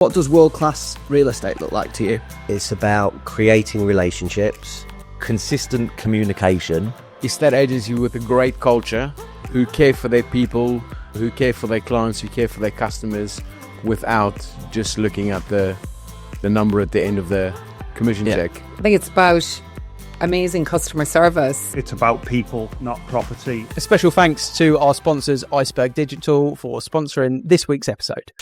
What does world-class real estate look like to you? It's about creating relationships, consistent communication. Estate agency with a great culture, who care for their people, who care for their clients, who care for their customers, without just looking at the number at the end of the commission check. I think it's about amazing customer service. It's about people, not property. A special thanks to our sponsors, Iceberg Digital, for sponsoring this week's episode.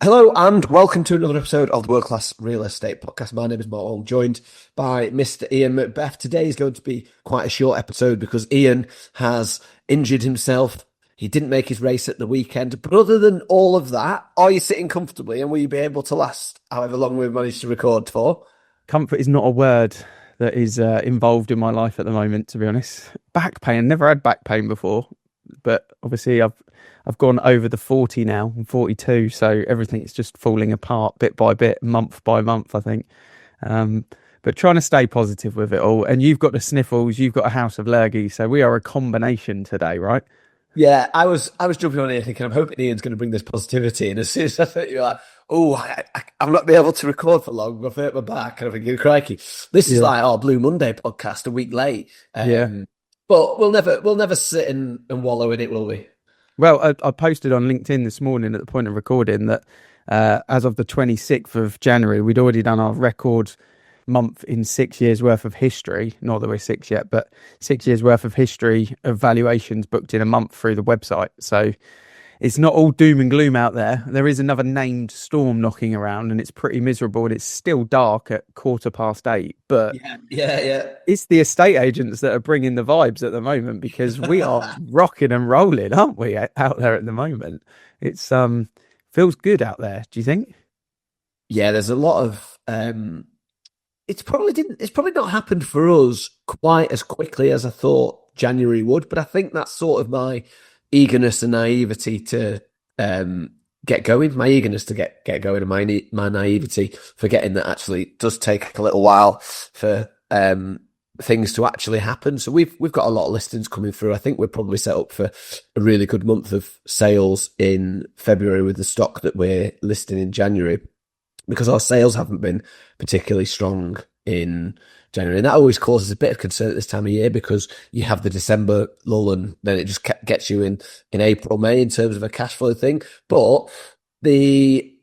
Hello and welcome to another episode of the World Class Real Estate Podcast. My name is Mark, I'm joined by Mr. Ian Macbeth. Today is going to be quite a short episode because Ian has injured himself. He didn't make his race at the weekend. But other than all of that, are you sitting comfortably and will you be able to last however long we've managed to record for? Comfort is not a word that is involved in my life at the moment, to be honest. Back pain, never had back pain before, but obviously I've gone over the 40 now. I'm 42, so everything is just falling apart bit by bit, month by month, I think. But trying to stay positive with it all. And you've got the sniffles, you've got a house of lurgy, so we are a combination today, right? Yeah, I was jumping on here thinking, I'm hoping Ian's going to bring this positivity. And as soon as I thought, you're like, I'm not be able to record for long. I've hurt my back. And I'm thinking, crikey, this is like our Blue Monday podcast a week late. But we'll never sit and wallow in it, will we? Well, I posted on LinkedIn this morning at the point of recording that as of the 26th of January, we'd already done our record month in 6 years worth of history. Not that we're six yet, but 6 years worth of history of valuations booked in a month through the website. So it's not all doom and gloom out there. There is another named storm knocking around and it's pretty miserable and it's still dark at 8:15. But yeah, it's the estate agents that are bringing the vibes at the moment because we are rocking and rolling, aren't we, out there at the moment? It's feels good out there. Do you think? Yeah, there's a lot of it's probably not happened for us quite as quickly as I thought January would, but I think that's sort of my eagerness and naivety to get going. My eagerness to get going and my naivety forgetting that actually it does take a little while for things to actually happen. So we've got a lot of listings coming through. I think we're probably set up for a really good month of sales in February with the stock that we're listing in January, because our sales haven't been particularly strong in January. And that always causes a bit of concern at this time of year because you have the December lull and then it just gets you in April, May in terms of a cash flow thing. But the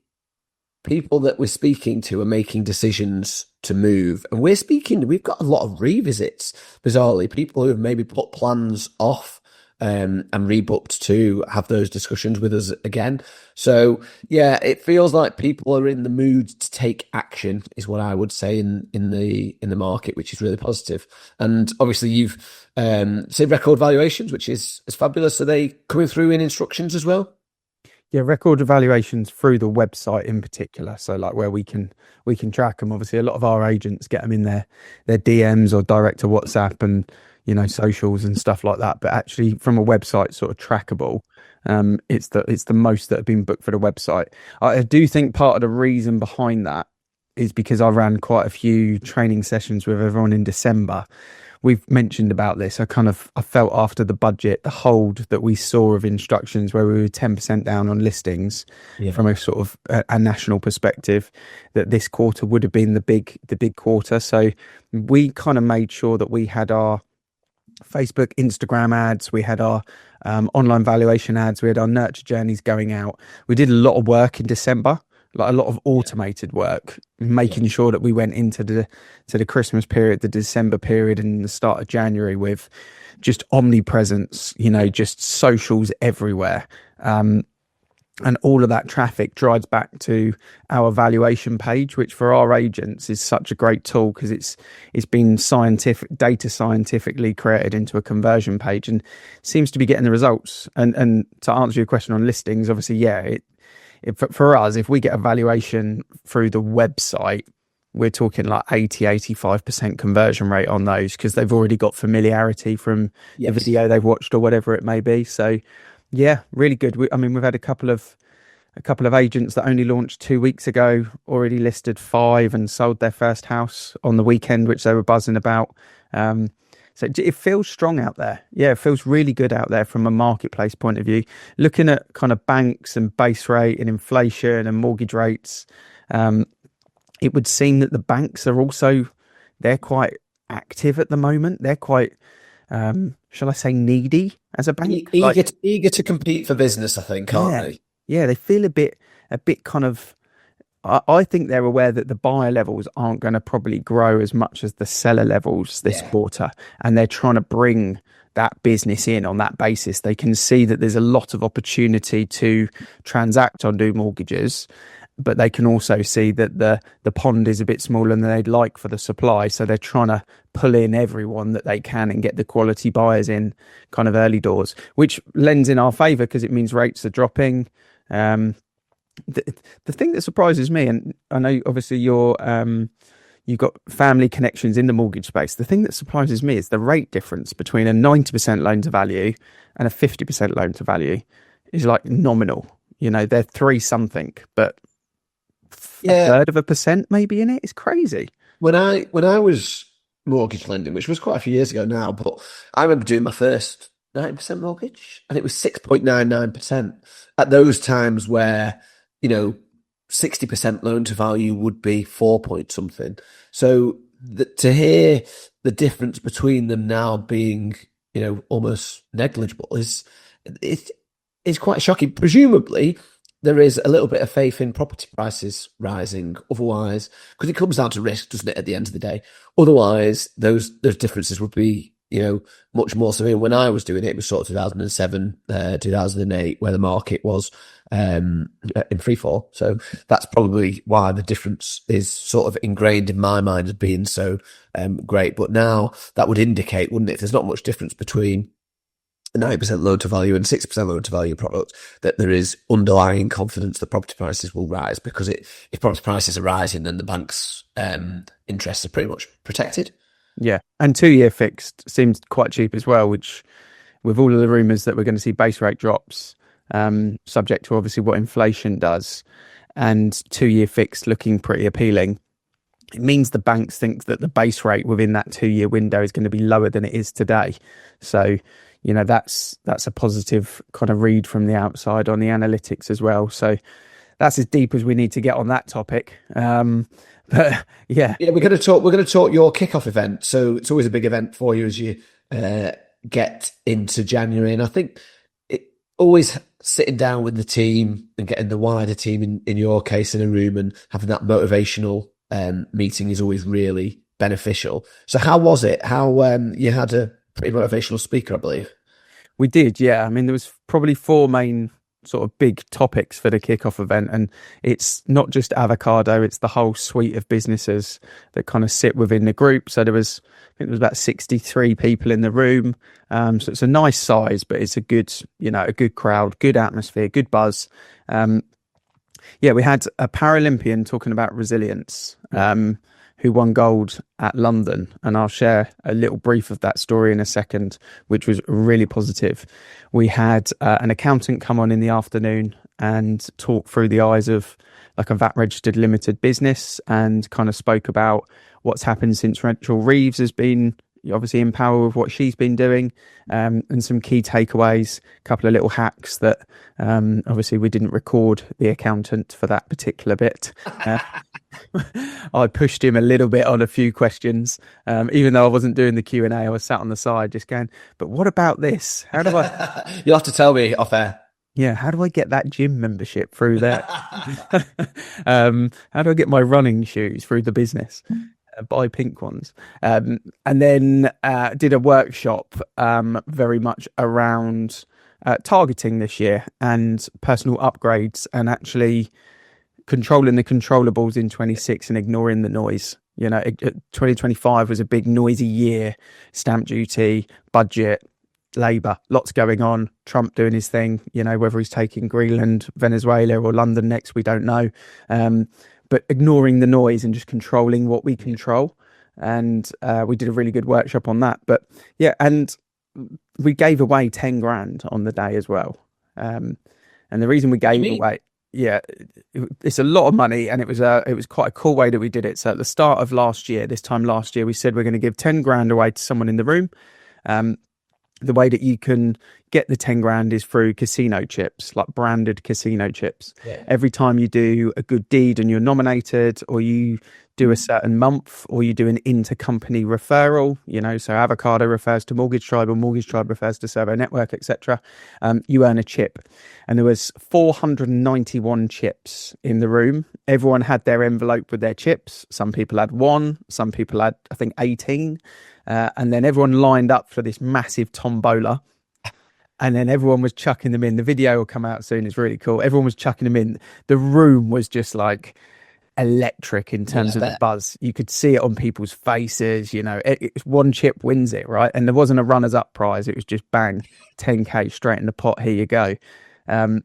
people that we're speaking to are making decisions to move. And we've got a lot of revisits, bizarrely, people who have maybe put plans off and rebooked to have those discussions with us again. So yeah, it feels like people are in the mood to take action, is what I would say in the market, which is really positive. And obviously you've seen record valuations, which is fabulous. Are they coming through in instructions as well? Yeah, record evaluations through the website in particular. So like where we can track them. Obviously a lot of our agents get them in their DMs or direct to WhatsApp and socials and stuff like that, but actually from a website sort of trackable, it's the most that have been booked for the website. I do think part of the reason behind that is because I ran quite a few training sessions with everyone in December. We've mentioned about this. I felt after the budget, the hold that we saw of instructions where we were 10% down on listings from a sort of a national perspective, that this quarter would have been the big quarter. So we kind of made sure that we had our Facebook, Instagram ads, we had our online valuation ads, we had our nurture journeys going out. We did a lot of work in December, like a lot of automated work, making sure that we went into the Christmas period, the December period and the start of January with just omnipresence, just socials everywhere. And all of that traffic drives back to our valuation page, which for our agents is such a great tool because it's been data scientifically created into a conversion page and seems to be getting the results. And to answer your question on listings, obviously, for us, if we get a valuation through the website, we're talking like 85% conversion rate on those because they've already got familiarity from the video they've watched or whatever it may be. So yeah, really good. We've had a couple of agents that only launched 2 weeks ago, already listed 5 and sold their first house on the weekend, which they were buzzing about. So it feels strong out there. Yeah, it feels really good out there from a marketplace point of view. Looking at kind of banks and base rate and inflation and mortgage rates, It would seem that the banks are also, they're quite active at the moment. They're quite, shall I say, needy as a bank. Eager to compete for business, I think, aren't they? Yeah, they feel a bit kind of. I think they're aware that the buyer levels aren't going to probably grow as much as the seller levels this quarter, and they're trying to bring that business in on that basis. They can see that there's a lot of opportunity to transact on new mortgages, but they can also see that the pond is a bit smaller than they'd like for the supply. So they're trying to pull in everyone that they can and get the quality buyers in kind of early doors, which lends in our favour because it means rates are dropping. The thing that surprises me, and I know obviously you've got family connections in the mortgage space. The thing that surprises me is the rate difference between a 90% loan to value and a 50% loan to value is like nominal. You know, they're 3 something, but a third of a percent maybe in it. It's crazy. When I was mortgage lending, which was quite a few years ago now, but I remember doing my first 90% mortgage and it was 6.99% at those times where, 60% loan to value would be 4 point something. So to hear the difference between them now being, almost negligible is quite shocking. Presumably, there is a little bit of faith in property prices rising. Otherwise, because it comes down to risk, doesn't it? At the end of the day, otherwise those differences would be much more severe. When I was doing it, it was sort of 2007, 2008, where the market was in free fall. So that's probably why the difference is sort of ingrained in my mind as being so great. But now that would indicate, wouldn't it, if there's not much difference between a 90% loan to value and 6% loan to value product, that there is underlying confidence that property prices will rise, because if property prices are rising, then the bank's interests are pretty much protected. Yeah, and 2-year fixed seems quite cheap as well, which with all of the rumours that we're going to see base rate drops, subject to obviously what inflation does, and 2-year fixed looking pretty appealing, it means the banks think that the base rate within that 2-year window is going to be lower than it is today. So, that's a positive kind of read from the outside on the analytics as well. So that's as deep as we need to get on that topic. But yeah, we're going to talk your kickoff event. So it's always a big event for you as you get into January. And I think it always sitting down with the team and getting the wider team in your case in a room and having that motivational meeting is always really beneficial. So how was it? How you had a pretty motivational speaker, I believe. We did, yeah. I mean, there was probably 4 main sort of big topics for the kickoff event, and it's not just Avocado, it's the whole suite of businesses that kind of sit within the group. So I think there was about 63 people in the room. So it's a nice size, but it's a good crowd, good atmosphere, good buzz. We had a Paralympian talking about resilience, who won gold at London. And I'll share a little brief of that story in a second, which was really positive. We had an accountant come on in the afternoon and talk through the eyes of like a VAT registered limited business, and kind of spoke about what's happened since Rachel Reeves has been obviously in power with what she's been doing, and some key takeaways, a couple of little hacks that obviously we didn't record the accountant for that particular bit. I pushed him a little bit on a few questions, even though I wasn't doing the Q&A. I was sat on the side just going, but what about this? How do I... You'll have to tell me off air. Yeah, how do I get that gym membership through there? How do I get my running shoes through the business? Buy pink ones. And then did a workshop very much around targeting this year and personal upgrades, and actually controlling the controllables in 26 and ignoring the noise. 2025 was a big noisy year. Stamp duty, budget, Labour, lots going on. Trump doing his thing, whether he's taking Greenland, Venezuela or London next, we don't know. But ignoring the noise and just controlling what we control. And we did a really good workshop on that. But yeah, and we gave away 10 grand on the day as well. And the reason we gave away, it's a lot of money, and it was quite a cool way that we did it. So at the start of this time last year, we said we're going to give 10 grand away to someone in the room. the way that you can get the 10 grand is through casino chips, like branded casino chips. Yeah. Every time you do a good deed and you're nominated, or you do a certain month, or you do an intercompany referral, so Avocado refers to Mortgage Tribe, or Mortgage Tribe refers to Servo Network, etc. You earn a chip. And there was 491 chips in the room. Everyone had their envelope with their chips. Some people had one, some people had, I think, 18. And then everyone lined up for this massive tombola. And then everyone was chucking them in. The video will come out soon. It's really cool. Everyone was chucking them in. The room was just like electric in terms of the buzz. You could see it on people's faces. It's one chip wins it, right? And there wasn't a runners-up prize. It was just bang, 10K straight in the pot. Here you go. And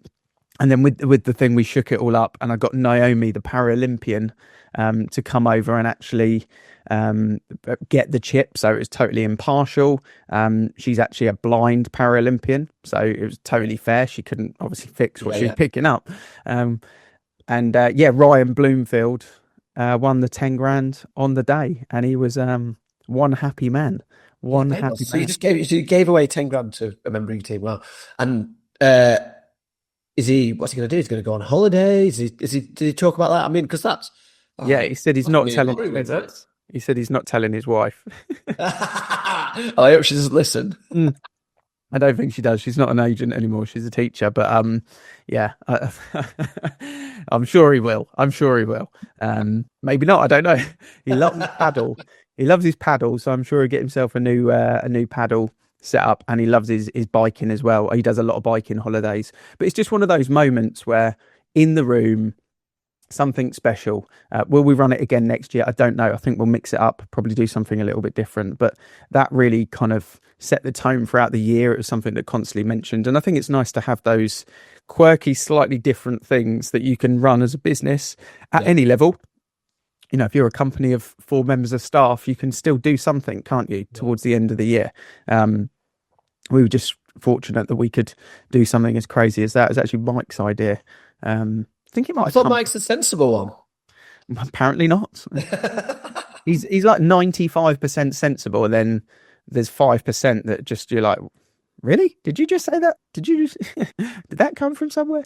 then with the thing, we shook it all up, and I got Naomi, the Paralympian, to come over and actually get the chip. So it was totally impartial. She's actually a blind Paralympian, so it was totally fair. She couldn't obviously fix what she was picking up. Ryan Bloomfield won the 10 grand on the day, and he was one happy man. So you gave away 10 grand to a member of your team. Wow. And what's he going to do? He's going to go on holiday? Did he talk about that? I mean, because that's... he said he's not telling... He said he's not telling his wife. I hope she doesn't listen. I don't think she does. She's not an agent anymore. She's a teacher. But I'm sure he will. Maybe not. I don't know. He loves his paddle. He loves his paddle. So I'm sure he'll get himself a new paddle set up, and he loves his biking as well. He does a lot of biking holidays. But it's just one of those moments where in the room, something special. Will we run it again next year? I don't know. I think we'll mix it up, probably do something a little bit different. But that really kind of set the tone throughout the year. It was something that constantly mentioned. And I think it's nice to have those quirky, slightly different things that you can run as a business at any level. If you're a company of 4 members of staff, you can still do something, can't you, towards the end of the year? We were just fortunate that we could do something as crazy as that. It was actually Mike's idea. I think it might. I thought Mike's a sensible one. Apparently not. He's like 95% sensible, and then there's 5% that just you're like, really? Did you just say that? Did that come from somewhere?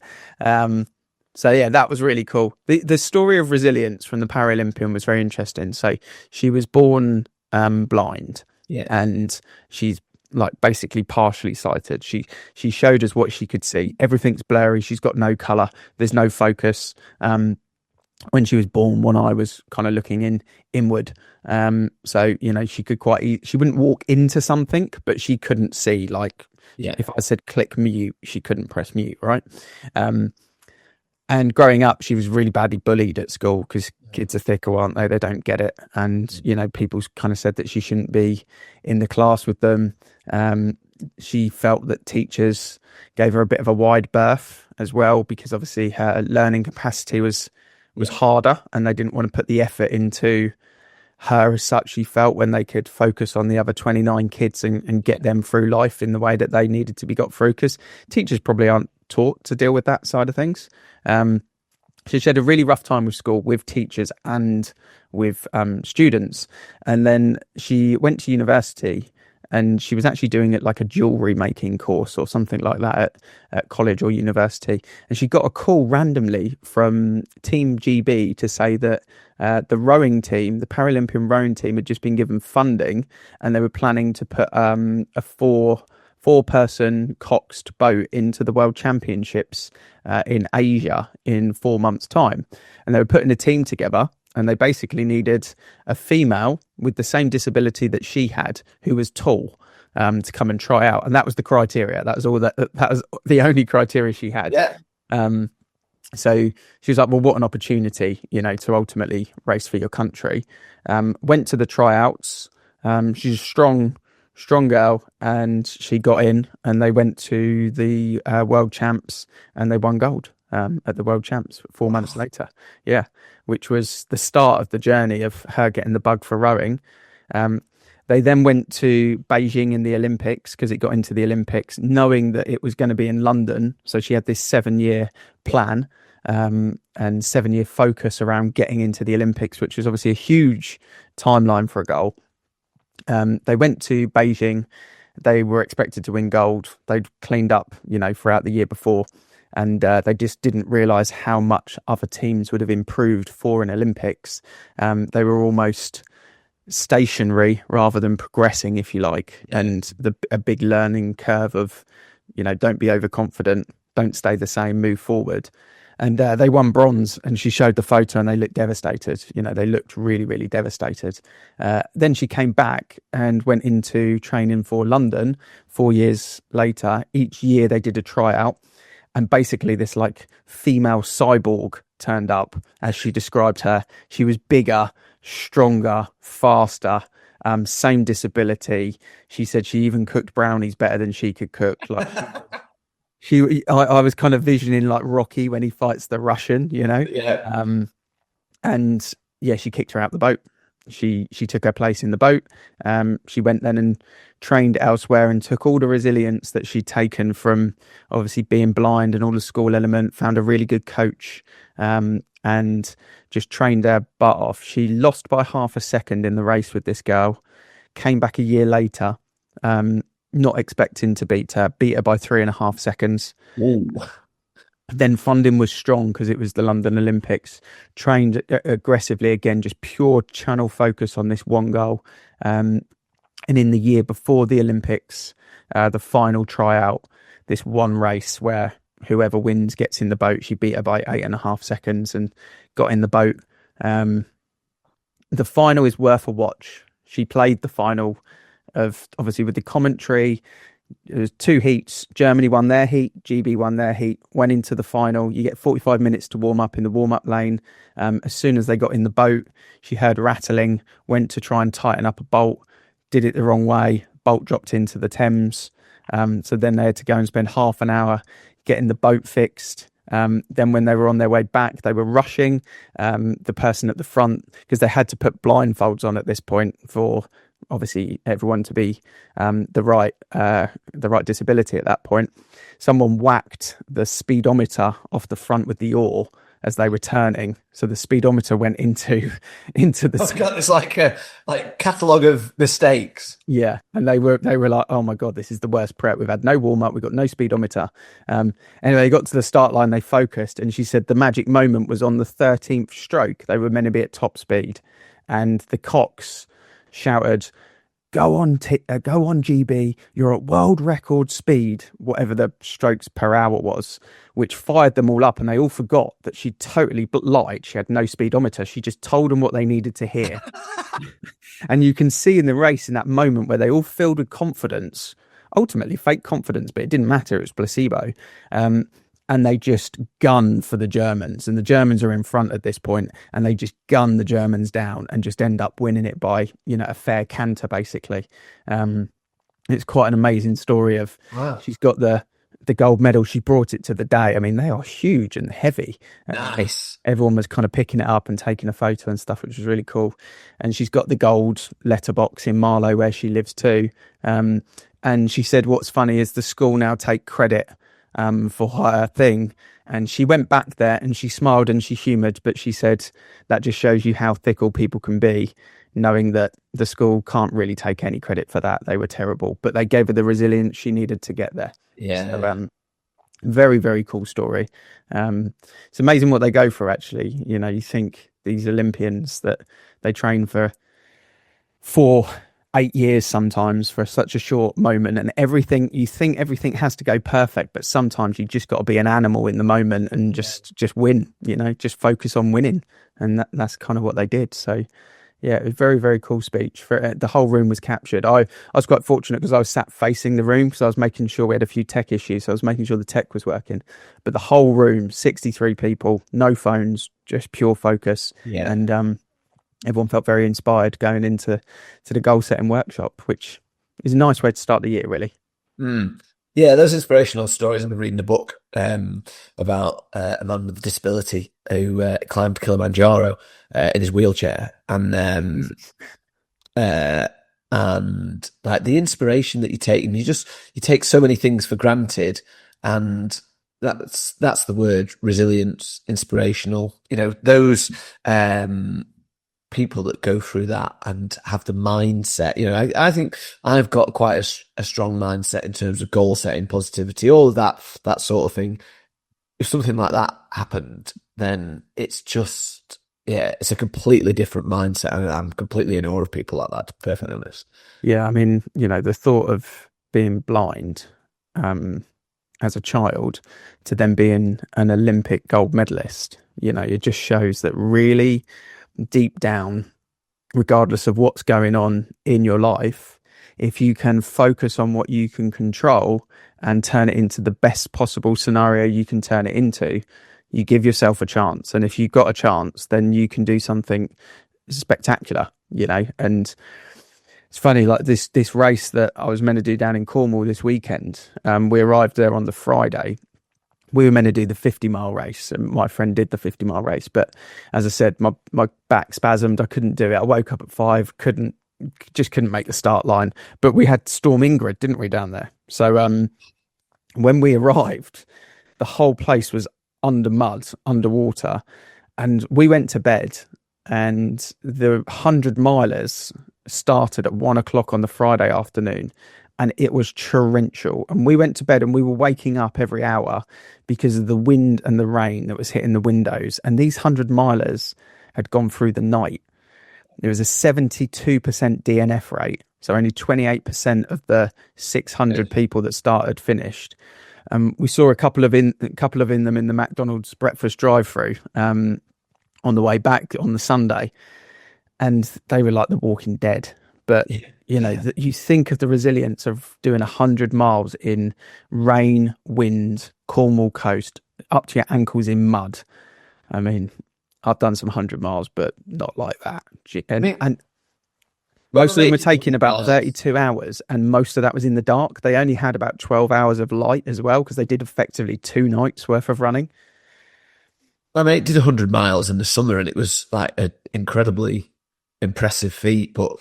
So yeah, that was really cool. The story of resilience from the Paralympian was very interesting. So she was born blind, and she's like basically partially sighted. She showed us what she could see. Everything's blurry. She's got no color. There's no focus. When she was born, one eye was kind of looking inward. So she could she wouldn't walk into something, but she couldn't see. Like if I said click mute, she couldn't press mute, right? And growing up, she was really badly bullied at school because kids are thicker, aren't they? They don't get it. And, people kind of said that she shouldn't be in the class with them. She felt that teachers gave her a bit of a wide berth as well, because obviously her learning capacity was harder, and they didn't want to put the effort into her as such. She felt when they could focus on the other 29 kids and get them through life in the way that they needed to be got through, because teachers probably aren't taught to deal with that side of things. She had a really rough time with school, with teachers and with students. And then she went to university, and she was actually doing it like a jewelry making course or something like that at college or university. And she got a call randomly from Team GB to say that the rowing team, the Paralympian rowing team, had just been given funding, and they were planning to put a four-person coxed boat into the World Championships in Asia in 4 months' time. And they were putting a team together, and they basically needed a female with the same disability that she had, who was tall, to come and try out. And that was the criteria. That was the only criteria she had. Yeah. So she was like, well, what an opportunity, to ultimately race for your country. Went to the tryouts. She's a strong girl, and she got in, and they went to the world champs, and they won gold at the world champs 4 months later. Yeah, which was the start of the journey of her getting the bug for rowing. They then went to Beijing in the Olympics, because it got into the Olympics, knowing that it was going to be in London. So she had this 7-year plan and 7-year focus around getting into the Olympics, which was obviously a huge timeline for a goal. They went to Beijing. they were expected to win gold. They'd cleaned up, throughout the year before, and they just didn't realise how much other teams would have improved for an Olympics. They were almost stationary rather than progressing, if you like, and a big learning curve of, don't be overconfident, don't stay the same, move forward. And they won bronze, and she showed the photo and they looked devastated. They looked really, really devastated. Then she came back and went into training for London 4 years later. Each year they did a tryout, and basically this like female cyborg turned up, as she described her. She was bigger, stronger, faster, same disability. She said she even cooked brownies better than she could cook. Like I was kind of visioning like Rocky when he fights the Russian, Yeah. And yeah, she kicked her out the boat. She took her place in the boat. She went then and trained elsewhere and took all the resilience that she'd taken from obviously being blind and all the school element, found a really good coach, and just trained her butt off. She lost by half a second in the race with this girl, came back a year later, not expecting to beat her by 3.5 seconds. Ooh. Then funding was strong because it was the London Olympics. Trained aggressively again, just pure channel focus on this one goal. And in the year before the Olympics, the final tryout, this one race where whoever wins gets in the boat. She beat her by 8.5 seconds and got in the boat. The final is worth a watch. She played the final of obviously with the commentary. It was 2 heats. Germany won their heat, GB won their heat, went into the final. You get 45 minutes to warm up in the warm-up lane. As soon as they got in the boat, she heard rattling, went to try and tighten up a bolt, did it the wrong way, bolt dropped into the Thames. So then they had to go and spend half an hour getting the boat fixed. Then when they were on their way back, they were rushing the person at the front because they had to put blindfolds on at this point for obviously everyone to be the right disability at that point. Someone whacked the speedometer off the front with the oar as they were turning, so the speedometer went into the. I've got this like catalogue of mistakes. Yeah, and they were like, oh my god, this is the worst prep. We've had no warm up, we've got no speedometer. Anyway, they got to the start line, they focused, and she said the magic moment was on the 13th stroke. They were meant to be at top speed, and the cox shouted, go on GB, you're at world record speed, whatever the strokes per hour was, which fired them all up, and they all forgot that she totally lied. She had no speedometer. She just told them what they needed to hear. And you can see in the race in that moment where they all filled with confidence, ultimately fake confidence, but it didn't matter, it was placebo. And they just gun for the Germans, and the Germans are in front at this point, and they just gun the Germans down and just end up winning it by, a fair canter, basically. It's quite an amazing story of, wow. She's got the gold medal. She brought it to the day. I mean, they are huge and heavy. Nice. Everyone was kind of picking it up and taking a photo and stuff, which was really cool. And she's got the gold letterbox in Marlow where she lives too. And she said, what's funny is the school now take credit for her thing, and she went back there and she smiled and she humoured, but she said that just shows you how fickle people can be, knowing that the school can't really take any credit for that. They were terrible, but they gave her the resilience she needed to get there. Yeah. So, very, very cool story. It's amazing what they go for, actually. You think these Olympians that they train for 8 years sometimes for such a short moment, and you think everything has to go perfect, but sometimes you just got to be an animal in the moment and just win, just focus on winning. And that's kind of what they did. So yeah, it was a very, very cool speech. The whole room was captured. I was quite fortunate because I was sat facing the room because I was making sure we had a few tech issues. So I was making sure the tech was working, but the whole room, 63 people, no phones, just pure focus. Yeah. And everyone felt very inspired going into the goal setting workshop, which is a nice way to start the year, really. Yeah, those inspirational stories. I've been reading a book about a man with a disability who climbed Kilimanjaro in his wheelchair, and like the inspiration that you take, and you take so many things for granted, and that's the word: resilience, inspirational. Those people that go through that and have the mindset. You know, I think I've got quite a strong mindset in terms of goal setting, positivity, all of that sort of thing. If something like that happened, then it's just, yeah, it's a completely different mindset. And I'm completely in awe of people like that, to be perfectly honest. Yeah, I mean, you know, the thought of being blind as a child to then being an Olympic gold medalist, you know, it just shows that really deep down, regardless of what's going on in your life, if you can focus on what you can control and turn it into the best possible scenario you can turn it into, you give yourself a chance. And if you've got a chance, then you can do something spectacular, you know. And it's funny, like this race that I was meant to do down in Cornwall this weekend, we arrived there on the Friday. We were meant to do the 50-mile race, and my friend did the 50-mile race. But as I said, my back spasmed. I couldn't do it. I woke up at 5, couldn't make the start line. But we had Storm Ingrid, didn't we, down there? So when we arrived, the whole place was under mud, underwater. And we went to bed, and the 100-milers started at 1 o'clock on the Friday afternoon, and it was torrential. And we went to bed, and we were waking up every hour because of the wind and the rain that was hitting the windows. And these 100-milers had gone through the night. There was a 72% DNF rate. So only 28% of the 600 people that started finished. We saw a couple of them in the McDonald's breakfast drive-through on the way back on the Sunday, and they were like the Walking Dead. But you know, you think of the resilience of doing 100 miles in rain, wind, Cornwall coast, up to your ankles in mud. I mean, I've done some 100 miles, but not like that. And most of them were taking about 32 hours, and most of that was in the dark. They only had about 12 hours of light as well, because they did effectively 2 nights worth of running. My mate did 100 miles in the summer, and it was like an incredibly impressive feat. But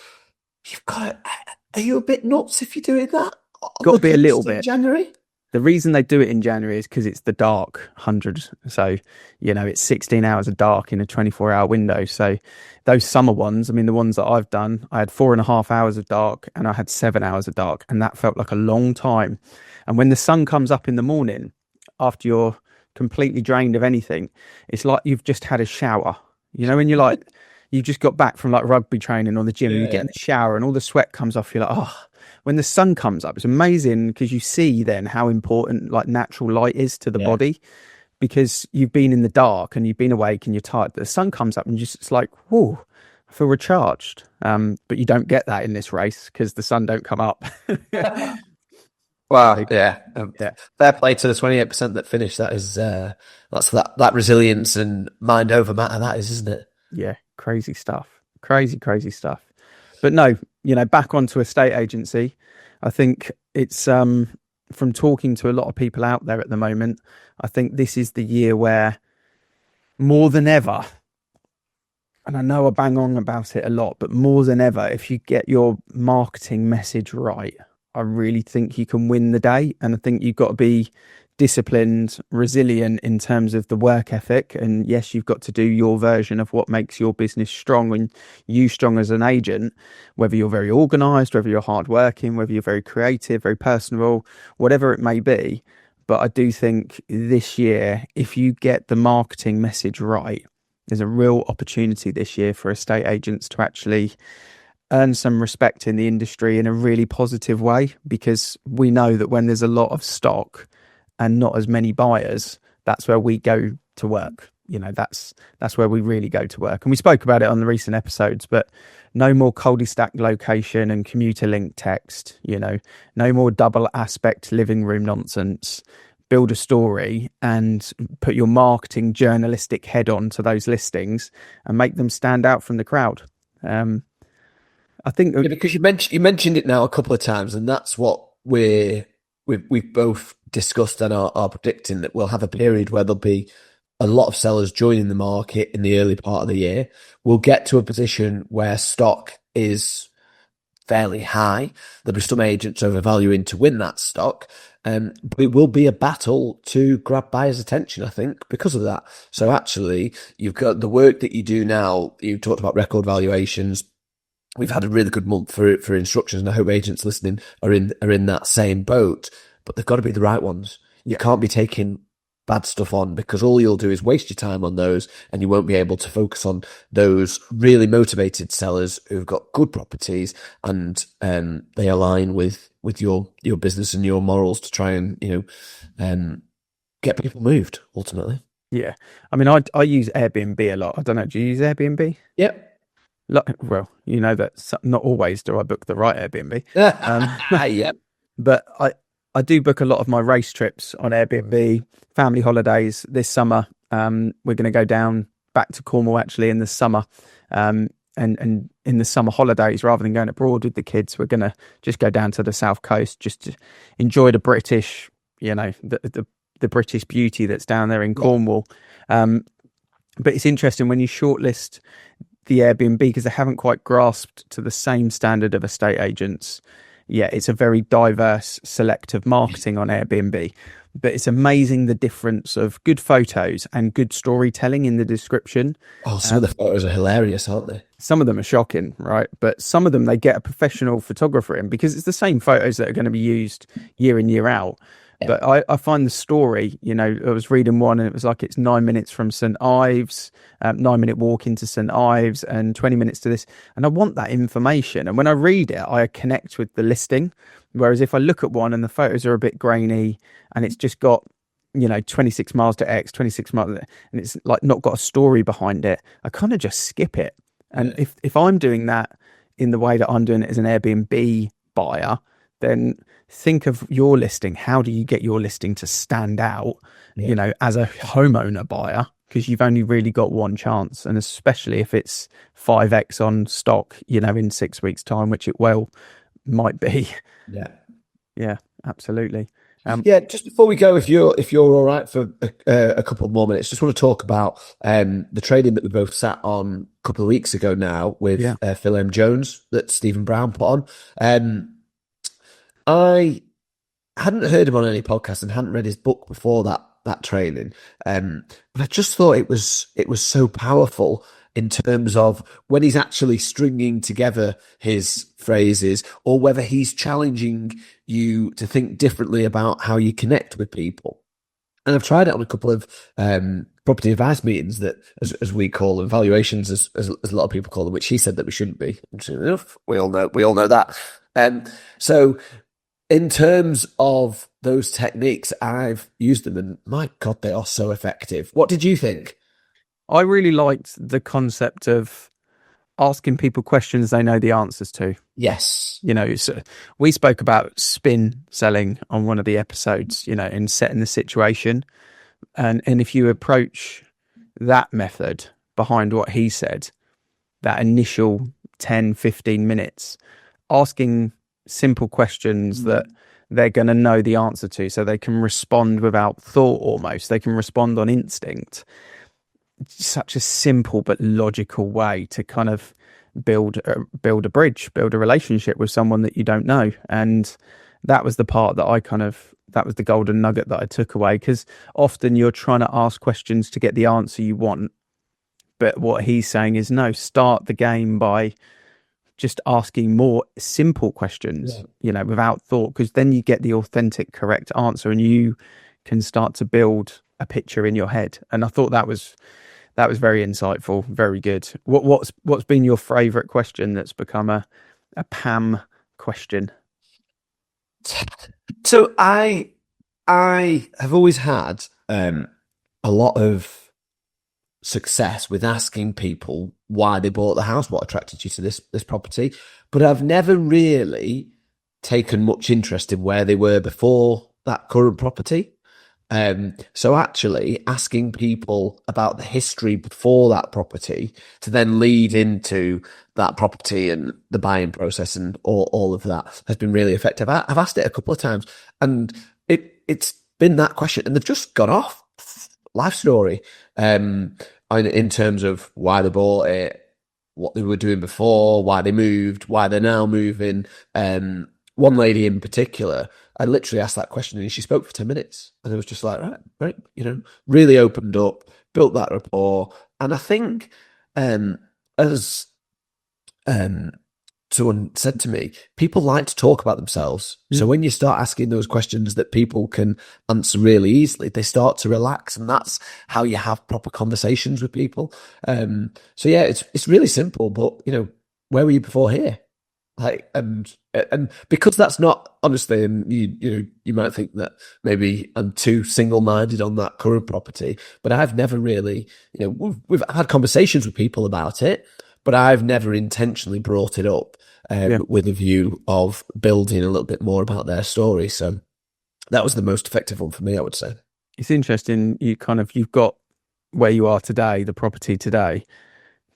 are you a bit nuts if you're doing that? Got to be a little bit. January? The reason they do it in January is because it's the dark 100. So, you know, it's 16 hours of dark in a 24-hour window. So those summer ones, I mean, the ones that I've done, I had 4.5 hours of dark and I had 7 hours of dark. And that felt like a long time. And when the sun comes up in the morning, after you're completely drained of anything, it's like you've just had a shower. You know, when you're like, you've just got back from like rugby training or the gym, and you get in the shower and all the sweat comes off. You're like, oh. When the sun comes up, it's amazing, because you see then how important like natural light is to the body, because you've been in the dark and you've been awake and you're tired. The sun comes up and it's like, whoa, I feel recharged. But you don't get that in this race because the sun don't come up. Wow, yeah. Fair play to the 28% that finished. That is that's that resilience and mind over matter. That is, isn't it? Yeah, crazy stuff. Crazy stuff. But no, you know, back onto estate agency, I think it's from talking to a lot of people out there at the moment, I think this is the year where more than ever, and I know I bang on about it a lot, but more than ever, if you get your marketing message right, I really think you can win the day. And I think you've got to be disciplined, resilient in terms of the work ethic. And yes, you've got to do your version of what makes your business strong and you strong as an agent, whether you're very organized, whether you're hardworking, whether you're very creative, very personable, whatever it may be. But I do think this year, if you get the marketing message right, there's a real opportunity this year for estate agents to actually earn some respect in the industry in a really positive way, because we know that when there's a lot of stock and not as many buyers, that's where we go to work. You know, that's where we really go to work. And we spoke about it on the recent episodes, but no more cul-de-sac location and commuter link text, you know, no more double aspect living room nonsense. Build a story and put your marketing journalistic head on to those listings and make them stand out from the crowd. I think because you mentioned it now a couple of times, and that's what we've both discussed and are predicting, that we'll have a period where there'll be a lot of sellers joining the market in the early part of the year. We'll get to a position where stock is fairly high. There'll be some agents overvaluing to win that stock. But it will be a battle to grab buyers' attention, I think, because of that. So actually, you've got the work that you do now. You talked about record valuations. We've had a really good month for instructions, and I hope agents listening are in that same boat. But they've got to be the right ones. You can't be taking bad stuff on, because all you'll do is waste your time on those, and you won't be able to focus on those really motivated sellers who've got good properties and they align with your business and your morals to try and get people moved ultimately. Yeah. I mean, I use Airbnb a lot. I don't know. Do you use Airbnb? Yep. Well, you know that not always do I book the right Airbnb. Yep. But I do book a lot of my race trips on Airbnb, family holidays. This summer, we're going to go down back to Cornwall actually in the summer. And in the summer holidays, rather than going abroad with the kids, we're going to just go down to the south coast just to enjoy the British, the British beauty that's down there in Cornwall. But it's interesting when you shortlist the Airbnb, because they haven't quite grasped to the same standard of estate agents. Yeah, it's a very diverse, selective marketing on Airbnb. But it's amazing the difference of good photos and good storytelling in the description. Oh, some of the photos are hilarious, aren't they? Some of them are shocking, right? But some of them, they get a professional photographer in, because it's the same photos that are going to be used year in, year out. Yeah. But I find the story, I was reading one and it was like it's 9 minutes from St. Ives, 9-minute walk into St. Ives and 20 minutes to this. And I want that information. And when I read it, I connect with the listing. Whereas if I look at one and the photos are a bit grainy and it's just got, 26 miles to X, 26 miles, and it's like not got a story behind it, I kind of just skip it. And if I'm doing that in the way that I'm doing it as an Airbnb buyer, then think of your listing. How do you get your listing to stand out, as a homeowner buyer? Because you've only really got one chance. And especially if it's 5x on stock, in 6 weeks' time, which it might be. Yeah. Yeah, absolutely. Just before we go, if you're all right for a couple more minutes, just want to talk about the training that we both sat on a couple of weeks ago now with Phil M. Jones that Stephen Brown put on. I hadn't heard him on any podcast and hadn't read his book before that training, but I just thought it was so powerful in terms of when he's actually stringing together his phrases, or whether he's challenging you to think differently about how you connect with people. And I've tried it on a couple of property advice meetings that, as we call them, valuations, as a lot of people call them, which he said that we shouldn't be. We all know that. So in terms of those techniques, I've used them, and my God, they are so effective. What did you think? I really liked the concept of asking people questions they know the answers to. Yes. So we spoke about spin selling on one of the episodes, in setting the situation. And if you approach that method behind what he said, that initial 10, 15 minutes, asking simple questions that they're going to know the answer to, so they can respond without thought almost. They can respond on instinct. Such a simple but logical way to kind of build a bridge, build a relationship with someone that you don't know. And that was the part that that was the golden nugget that I took away, because often you're trying to ask questions to get the answer you want. But what he's saying is, no, start the game by just asking more simple questions, without thought, because then you get the authentic, correct answer and you can start to build a picture in your head. And I thought that was very insightful, very good. What's been your favourite question that's become a PAM question? So I have always had a lot of success with asking people why they bought the house, what attracted you to this property, but I've never really taken much interest in where they were before that current property. So actually asking people about the history before that property to then lead into that property and the buying process and all of that has been really effective. I've asked it a couple of times and it's been that question, and they've just gone off life story, in terms of why they bought it, what they were doing before, why they moved, why they're now moving. One lady in particular, I literally asked that question and she spoke for 10 minutes. And it was just like, right, really opened up, built that rapport. And I think as someone said to me, people like to talk about themselves. So when you start asking those questions that people can answer really easily, they start to relax, and that's how you have proper conversations with people. So yeah, it's really simple, but where were you before here? Like, and because that's not, honestly, and you might think that maybe I'm too single-minded on that current property, but I've never really, we've had conversations with people about it, but I've never intentionally brought it up with a view of building a little bit more about their story. So that was the most effective one for me, I would say. It's interesting. You've got where you are today, the property today,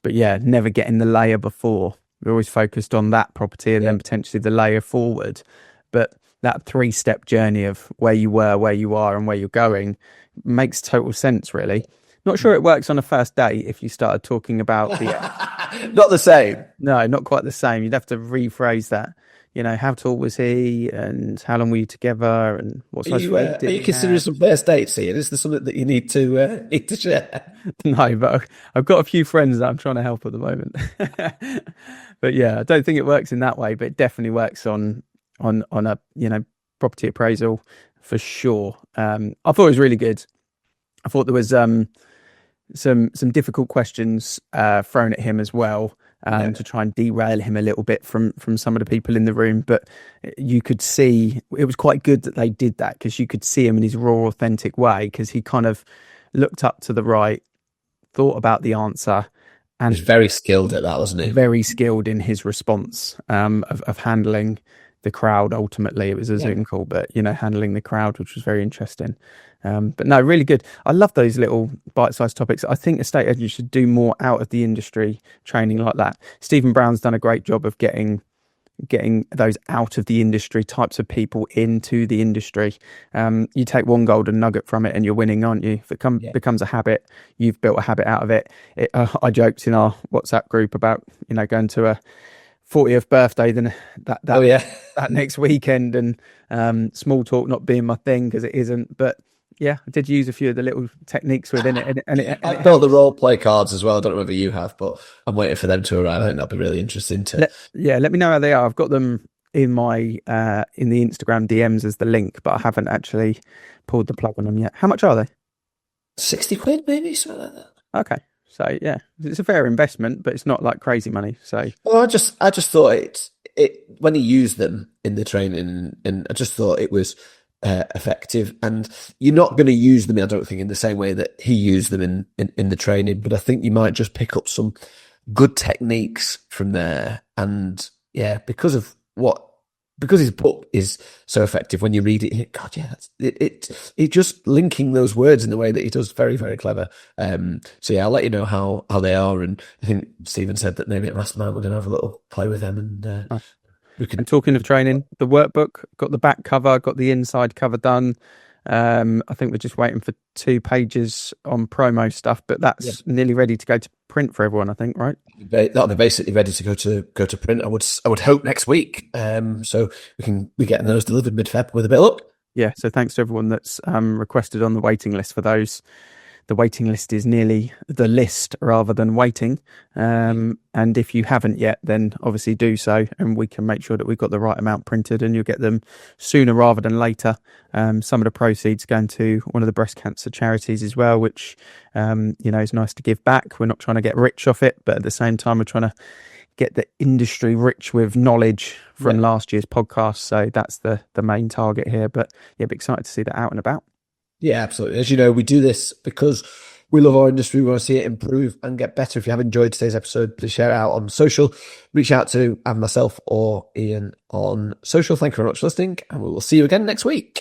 but never getting the layer before. We're always focused on that property and then potentially the layer forward. But that 3-step journey of where you were, where you are, and where you're going makes total sense, really. Not sure it works on a first date if you started talking about the... Not the same. No, not quite the same. You'd have to rephrase that. How tall was he, and how long were you together, and what size weight did he have? Are you considering some first dates here? Is there something that you need to share? No, but I've got a few friends that I'm trying to help at the moment. But I don't think it works in that way, but it definitely works on a property appraisal for sure. I thought it was really good. I thought there was some difficult questions thrown at him as well, to try and derail him a little bit from some of the people in the room. But you could see it was quite good that they did that, because you could see him in his raw, authentic way, because he kind of looked up to the right, thought about the answer, and he was very skilled at that, wasn't he? Very skilled in his response of handling the crowd. Ultimately, it was a Zoom call, but handling the crowd, which was very interesting. But no, really good. I love those little bite-sized topics. I think estate agents should do more out of the industry training like that. Stephen Brown's done a great job of getting those out of the industry types of people into the industry. You take one golden nugget from it and you're winning, aren't you? If it becomes a habit, you've built a habit out of it. I joked in our WhatsApp group about going to a 40th birthday that next weekend, and small talk not being my thing, because it isn't. But I did use a few of the little techniques within it. And I built the role play cards as well. I don't know whether you have, but I'm waiting for them to arrive. I think that'll be really interesting to. Let me know how they are. I've got them in my in the Instagram DMs as the link, but I haven't actually pulled the plug on them yet. How much are they? 60 quid, maybe, something like that. Okay. So it's a fair investment, but it's not like crazy money. So I just thought it when he used them in the training, and I just thought it was effective. And you're not going to use them, I don't think, in the same way that he used them in the training. But I think you might just pick up some good techniques from there. And because his book is so effective, when you read it, God, it just linking those words in the way that he does, very, very clever. So I'll let you know how they are. And I think Stephen said that maybe at Mastermind we're going to have a little play with them. And And talking of training, the workbook, got the back cover, got the inside cover done. I think we're just waiting for 2 pages on promo stuff, but that's nearly ready to go to print for everyone, I think, right? That'll be basically ready to go to print. I would hope next week. So we're getting those delivered mid-Feb with a bit of luck. Yeah. So thanks to everyone that's requested on the waiting list for those. The waiting list is nearly the list rather than waiting. And if you haven't yet, then obviously do so, and we can make sure that we've got the right amount printed, and you'll get them sooner rather than later. Some of the proceeds going to one of the breast cancer charities as well, which, is nice to give back. We're not trying to get rich off it, but at the same time, we're trying to get the industry rich with knowledge from last year's podcast. So that's the main target here. But be excited to see that out and about. Yeah, absolutely. As you know, we do this because we love our industry. We want to see it improve and get better. If you have enjoyed today's episode, please share it out on social. Reach out to myself or Ian on social. Thank you very much for listening, and we will see you again next week.